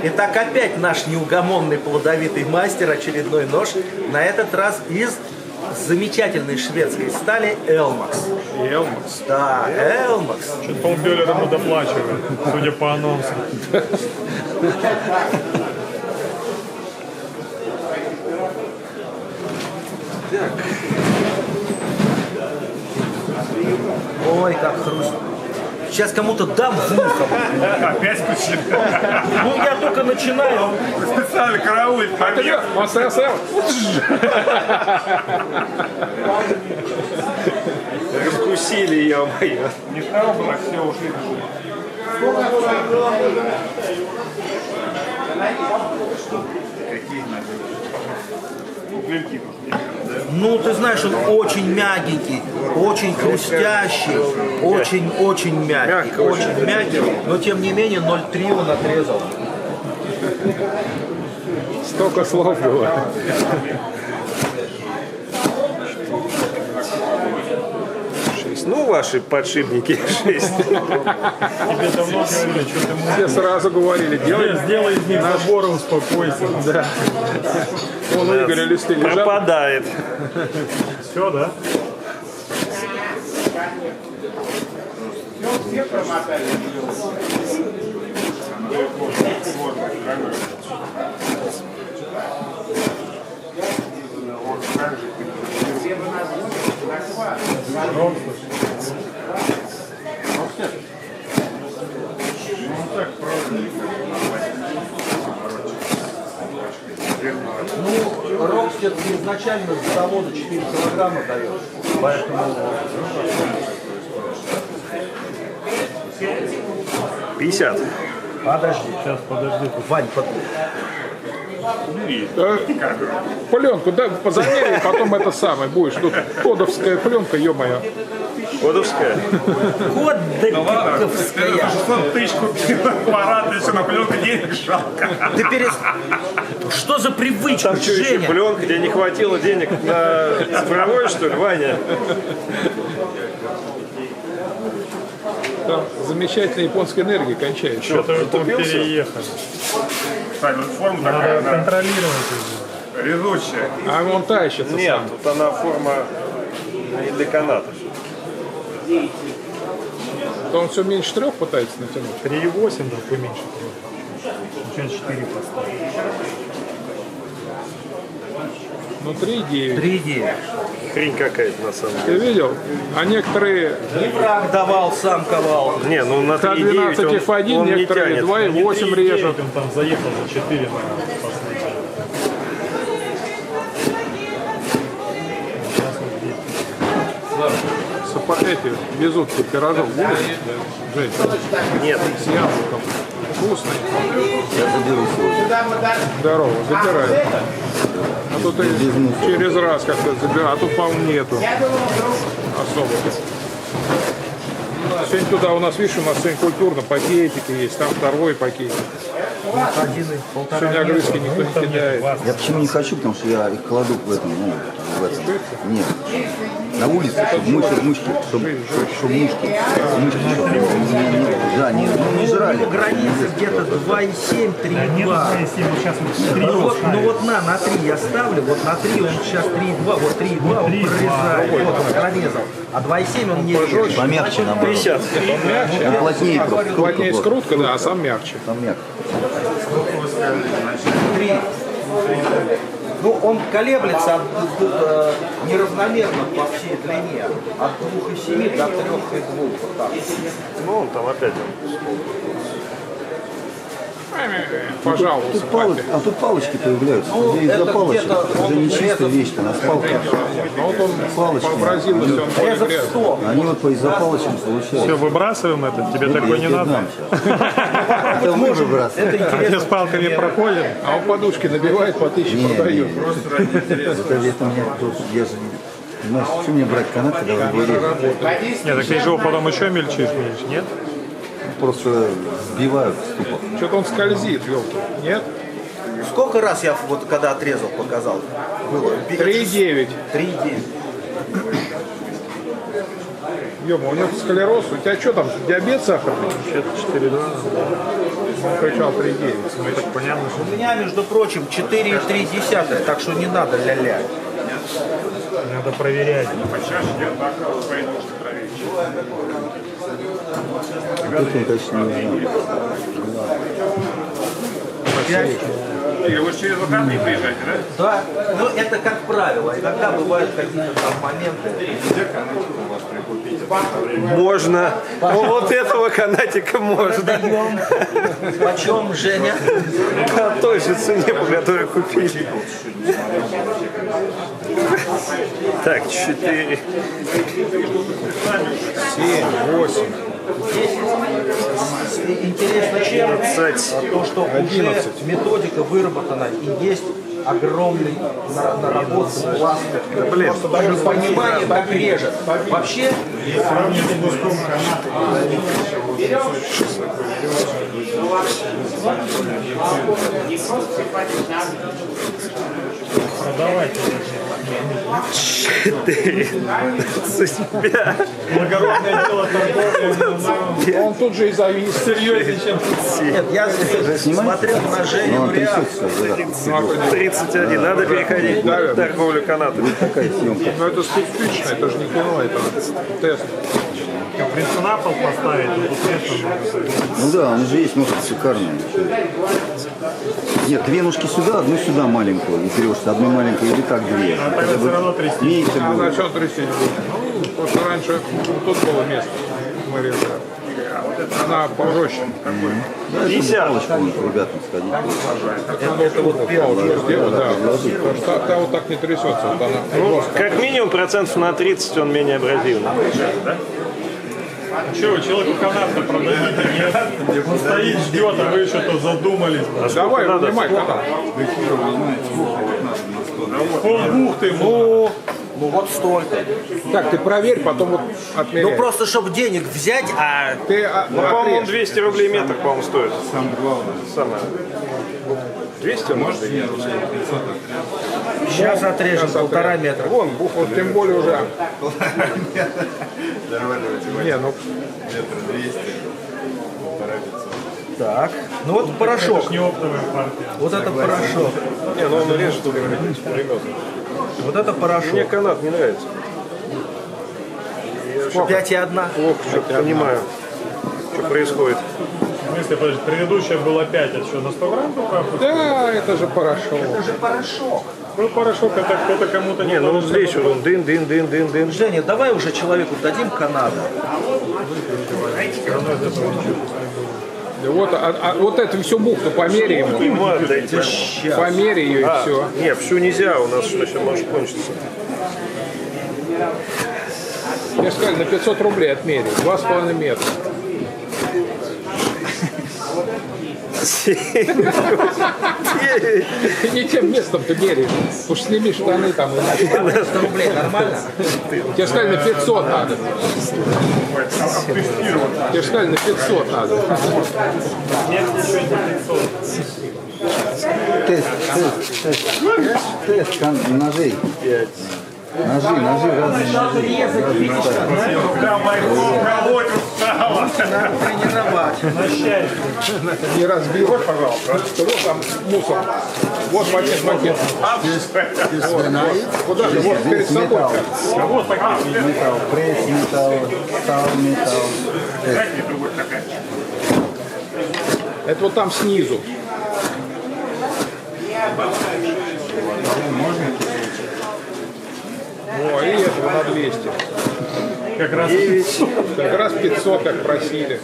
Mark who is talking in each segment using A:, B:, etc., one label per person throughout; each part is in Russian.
A: Итак, опять наш неугомонный плодовитый мастер, очередной нож, на этот раз из замечательной шведской стали Elmax.
B: Elmax?
A: Да, Elmax.
B: Что-то полбюллера ему доплачивает, судя по анонсу.
A: Так. Ой, как хруст. Сейчас кому-то дам в ухо.
B: Опять включили.
A: Ну, я только начинаю.
B: Специально караулит.
C: Он стоял.
D: Раскусили ее, моё.
B: Не стало бы, так все ушли. Какие надо? Клинки.
A: Ну, ты знаешь, он очень мягенький, очень хрустящий, очень мягкий, очень мягкий, но тем не менее 0,3 он отрезал.
C: Столько слов было.
D: Ну, ваши подшипники 6.
B: Тебе давно говорили, что ты можешь.
C: Все сразу говорили,
B: Сделай из них заборы, успокойся.
C: Да. Вон у Игоря листы лежат.
D: Пропадает.
B: Все, да?
A: Ну, Рокстед изначально с завода 4 килограмма дает, поэтому...
D: 50.
A: Подожди,
B: Сейчас, подожди.
A: Вань,
C: Пленку, да, позамеряй, потом это самое будешь. Тут кодовская пленка, ё-моё.
D: Кодовская.
A: Кодовская.
B: 600 тысяч купил аппарат, если на пленку денег жалко.
A: Ты Что за привычка,
D: Там что, еще
A: Женя?
D: пленка, тебе не хватило денег на цифровой, что ли, Ваня?
C: Там замечательная японская энергия кончается.
B: Что-то вы там
D: затупился?
B: переехали. Кстати, вот форма такая, надо контролировать ее. Резучая.
C: А вон тащится
D: Нет,
C: сам.
D: тут она форма не для каната.
C: То он все меньше 3 пытается натянуть.
B: 3,8, да, поменьше. Сейчас 4 поставить.
C: Ну 3,9.
A: 3,9.
D: Хрень какая-то на самом
C: Ты
D: деле.
C: видел? А некоторые
A: Не враг давал, сам ковал.
D: Не, ну на 3,9
C: К12 F1,
D: он не
C: некоторые
D: тянет.
C: 2,8 режут.
B: Он там заехал за 4 на последний.
C: Эти везут тут пирожок. Будешь? Жень,
D: Нет.
C: с яблоком. Вкусный.
E: Я заберу сегодня.
C: Здорово, забирай. А тут и через раз как-то забираю. А тут, по-моему, нету особо. Сегодня туда у нас, видишь, у нас сегодня культурно пакетики есть, там второй пакетик. Сегодня огрызки никто не кидает.
E: Я почему не хочу, потому что я их кладу в этом, ну, в этом. Нет. На улице, чтобы мышки, чтобы мышки, да, не жрали.
A: Граница где-то 2,7-3,2.
B: Сейчас
A: Ну вот на 3 я ставлю, вот на 3 он сейчас 3,2, вот 3,2 он прорезает, вот он прорезал. А 2,7 он не режет.
E: Помягче наоборот.
D: 50.
E: Он плотнее просто.
C: Плотнее скрутка, да, а сам мягче.
E: Там мягче.
A: 3. Ну, он колеблется неравномерно по всей длине. От 2,7 до 3,2. Вот так.
D: Ну, он там опять.
C: Пожалуйста.
E: А тут палочки появляются.
A: Ну,
E: Из-за
A: это
E: палочек.
A: где-то
E: Это же не чистая вещь, она с палкой.
C: Ну вот он
E: Палочки.
C: вообразил, что он более
A: Резав
C: грязный.
A: 100.
E: Они вот из-за палочек
B: Все,
E: получаются.
B: выбрасываем это, тебе такой не
E: Я
B: надо.
E: дам сейчас. Это вы выбрасываете.
A: Это
B: А
A: интересно.
B: ты с палками проходит?
C: А он подушки набивает, по 1000 продает.
E: Это мне тут, я же не... Знаешь, что мне брать канат, когда вы говорите?
B: Нет, так ты же его потом еще мельчишь, нет?
E: Просто сбивают в ступор.
C: Что-то он скользит, елки. Нет?
A: Сколько раз я вот когда отрезал, показал? Было.
C: 3,9.
A: 3,9.
C: Ема, у него склероз. У тебя что там, диабет сахарный?
B: 4, да?
C: Он кричал 3,9.
A: У меня, между прочим, 4,3, так что не надо ля-ля.
F: Надо проверять.
B: Почаще я так пойду, что проверить.
E: Тут уточнение.
B: Или вы через выходные приезжаете, да?
A: Да, ну это как правило. Иногда бывают какие-то там моменты.
D: Можно. Ну, вот этого канатика можно.
A: Даем. Почем, Женя?
D: По той же цене, по которой купили. Так, 4.
C: 7, 8.
A: Интересно чем?
D: 15.
A: То, что уже методика выработана и есть огромный наработанный пласт. Просто даже понимание как режет. Вообще,
F: Продавайте.
D: 4.
F: Благородное дело торговли.
C: Он тут же и завис.
F: Серьезнее, чем
A: нет, я смотрел на Женю реакцию.
D: 31. Надо переходить на торговлю канатами.
E: Такая съемка.
C: Но это специфично, это же не кино, это тест.
F: принца на пол поставить, но тут место.
E: Ну да, он же есть ножки шикарные. Нет, две ножки сюда, одну сюда маленькую. И берешься одну маленькую или так две.
F: Тогда все равно трясти.
E: Меньше
C: А
E: будет.
C: зачем трясти? Ну, потому что раньше тут было место. Мы резали. Она пожестче.
E: Да,
D: 50.
E: палочку ребятам сходить.
A: Это вот первый.
C: Сделать, да. Потому что та вот так не трясется. Вот она
D: Ну,
C: жестко.
D: как минимум процентов на 30 он менее абразивный.
F: Че, вы человеку канат-то продадите, нет? Он стоит, ждет, а вы еще тут задумались.
C: Давай, вынимай канат.
F: Ух ты, ну.
A: Ну вот столько.
C: Так, ты проверь, потом вот
A: Ну
C: отмеряй.
A: просто, чтобы денег взять, а
C: Ты
D: Ну, по-моему, он
C: отрежь.
D: 200 рублей метр, по-моему, стоит. Самое. 200 он может быть?
A: сейчас отрежем
C: Сейчас
A: 1,5 метра.
C: Вон, вот тем более уже. Не, ну
A: Так, ну вот порошок.
F: Не оптовая партия.
A: Вот это порошок.
D: Не, ну он режет пулемет.
A: Вот это
D: Мне
A: порошок.
D: канат не нравится.
A: 5,1.
D: Плохо что-то понимаю, что происходит.
F: В смысле, подожди, предыдущая была 5, а что, на 100 грамм только?
C: да, это же порошок.
A: Это же порошок.
F: Ну, порошок, это кто-то кому-то
D: Не, ну вот здесь вот он дын.
A: Женя, давай уже человеку дадим Канаду.
C: Вот, вот эту всю бухту померяй ему.
D: Ему отдайте.
C: Померяй ее и все.
D: Нет, всю нельзя, у нас что сейчас может кончиться.
C: Мне сказали, на 500 рублей отмерить. 2,5 метра. Ты не тем местом ты меряешь. Уж сними штаны там.
A: 100 рублей нормально?
C: Тебе сказали, на 500 надо. Тебе сказали, на 500 надо.
E: Тест ножей. Ножи разные.
B: Прям майком работу стало.
A: Надо тренировать.
C: Не разбил. Вот, пожалуйста. Вот там мусор. Вот пакет. Куда же? Вот перед собой.
F: Вот пакет.
E: Металл, пресс, металл, стал, металл.
C: Это вот там снизу. О, и этого на 200.
F: Как раз
C: Как раз 500, как просили.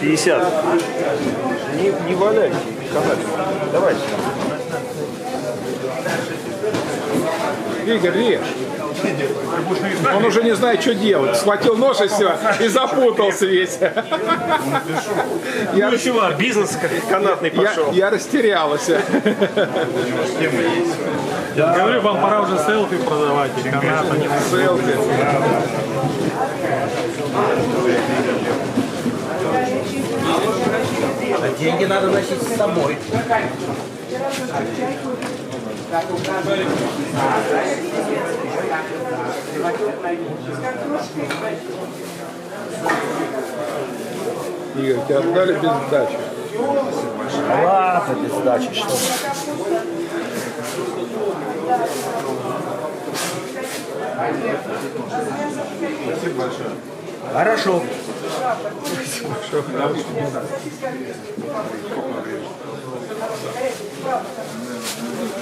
D: 50. Не валяйте канат. Давайте.
C: Игорь, режь. Он уже не знает, что делать. Схватил нож и все, и запутался весь.
D: Ну чего, бизнес канатный пошел.
C: Я растерялась.
F: я говорю, вам пора уже селфи продавать, и канат, а не
C: Селфи.
A: А деньги надо носить с собой.
C: Игорь, тебя отдали без сдачи.
A: Ладно, без сдачи, что?
B: Спасибо большое.
A: Хорошо.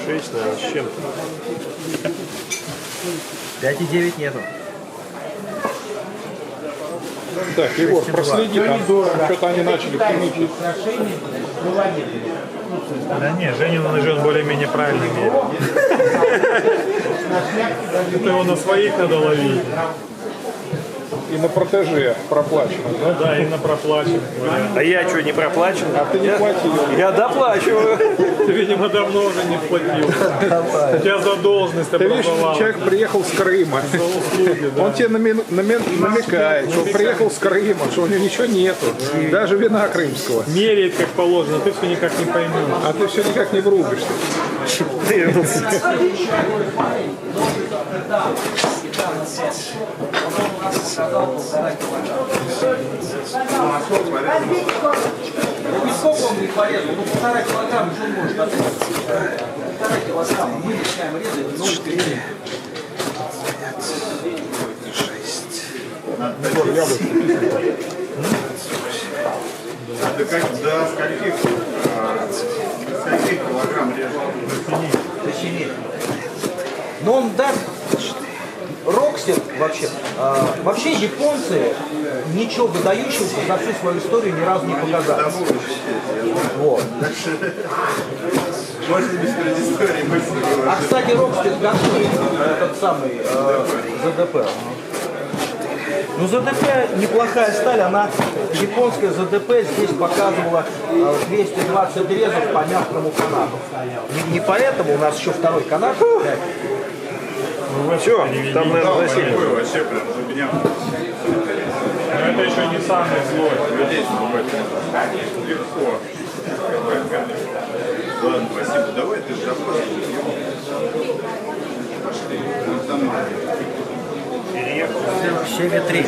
D: 6, наверное, с чем-то.
A: 5,9 нету.
C: Так, Егор, проследи там, что-то они начали примить.
F: Да не, Женя ножен более-менее правильно мерил. Это его на своих надо ловить.
C: И на протеже проплачено.
F: Ну да, именно проплачен.
D: А я что, не проплачен?
C: А ты не платил.
D: Я доплачиваю.
F: Ты, видимо, давно уже не платил. У тебя задолженность
C: Ты видишь,
F: образовалась.
C: человек приехал с Крыма. Он тебе намекает, что он приехал с Крыма, что у него ничего нету. Даже вина крымского.
F: Меряет как положено, а ты все никак не поймешь.
C: А ты все никак не врубишься.
D: 14.
A: Сколько он не порезал? Ну, 1,5 килограмма, что он может отрезать? 1,5 килограмма. Мы начинаем резать. 4.
B: До скольких килограмм режешь?
A: Точнее. Но он даст Рокстед вообще японцы ничего выдающегося за всю свою историю ни разу не показали. Вот.
B: Можно без предыстории мысли
A: А кстати, Рокстед готовит этот самый ЗДП. Ну, ЗДП неплохая сталь, она японская ЗДП здесь показывала 220 резов по мягкому канату. Не поэтому у нас еще второй канат.
D: Все, там, наверное, засильно.
B: вообще прям за меня.
F: Но это еще не самый злой.
B: Легко. Ладно, спасибо. Давай ты же заплатишь.
A: Все ветри.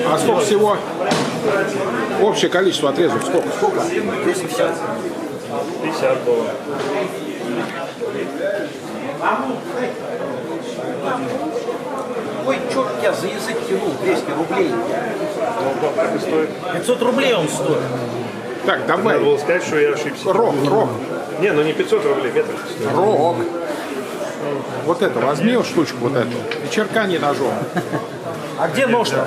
C: А сколько всего? Общее количество отрезов сколько?
A: Сколько? 250.
D: 50 было.
A: Ой, черт я за язык тянул, 200 рублей. 500 рублей он стоит.
C: Так,
D: Надо
C: давай.
D: было сказать, что я ошибся.
C: Рог.
D: Не, ну не 500 рублей, метр стоит.
C: Рог. Вот это, возьми вот штучку вот эту и черкани ножом.
A: А где нож-то?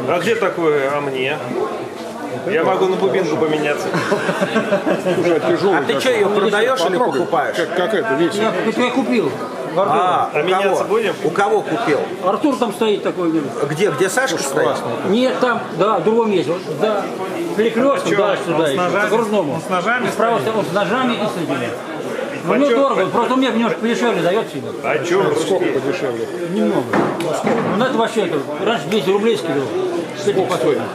D: А где такое, а мне? Я могу на бубинку поменяться.
C: Уже тяжелый.
A: А ты что, ее продаешь или покупаешь?
C: Как это весит?
G: Я купил.
A: А
D: А меняться будем?
A: У кого купил?
G: Артур там стоит такой.
A: Где Сашка стоит?
G: Нет, там, да, в другом месте. Вот, да, перекресток дальше туда еще, по грузному.
F: Он с ножами
G: Справа он с ножами и с этими. Ну, мне дорого, просто у меня немножко подешевле дает всегда.
D: А что?
C: Сколько подешевле?
G: Немного. Ну, это вообще, это, раньше 200 рублей скидывал.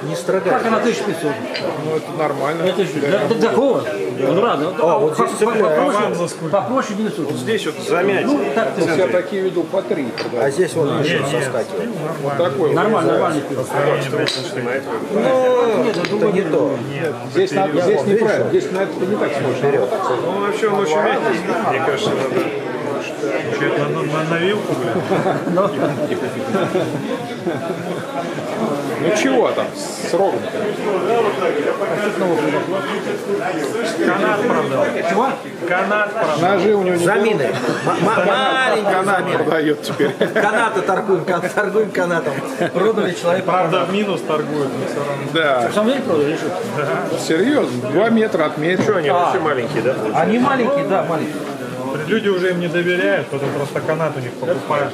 A: Не страдай.
G: Так она 1500.
C: Ну это нормально.
G: Это же, для такого? Ну, рада.
A: вот здесь
G: попроще 900.
D: Здесь вот замять.
G: Ну, так ты.
C: Я такие видел по 3.
A: А здесь он еще соскакивает.
C: Вот такой вот.
G: Нормально, нормально.
A: Ну, это не то.
C: Здесь неправильно. Здесь на это не так смотришь.
D: Ну вообще он очень мягкий. Мне кажется, надо.
F: Что это на вилку, блин?
C: Ну чего там с рогом?
F: Канат продал.
G: Чего?
F: Канат продал.
C: Ножи у него не
A: Замины. Маленькая
C: канат
A: замина.
C: продает теперь.
A: Канаты торгуем канатом. Продали человеку.
F: Правда, в минус торгуют, но все равно.
C: Да,
G: В самом деле продали или что?
C: серьезно. 2 метра от метра.
D: Что они вообще маленькие, да?
A: Они маленькие, да, маленькие.
F: Люди уже им не доверяют, потом просто канат у них покупают.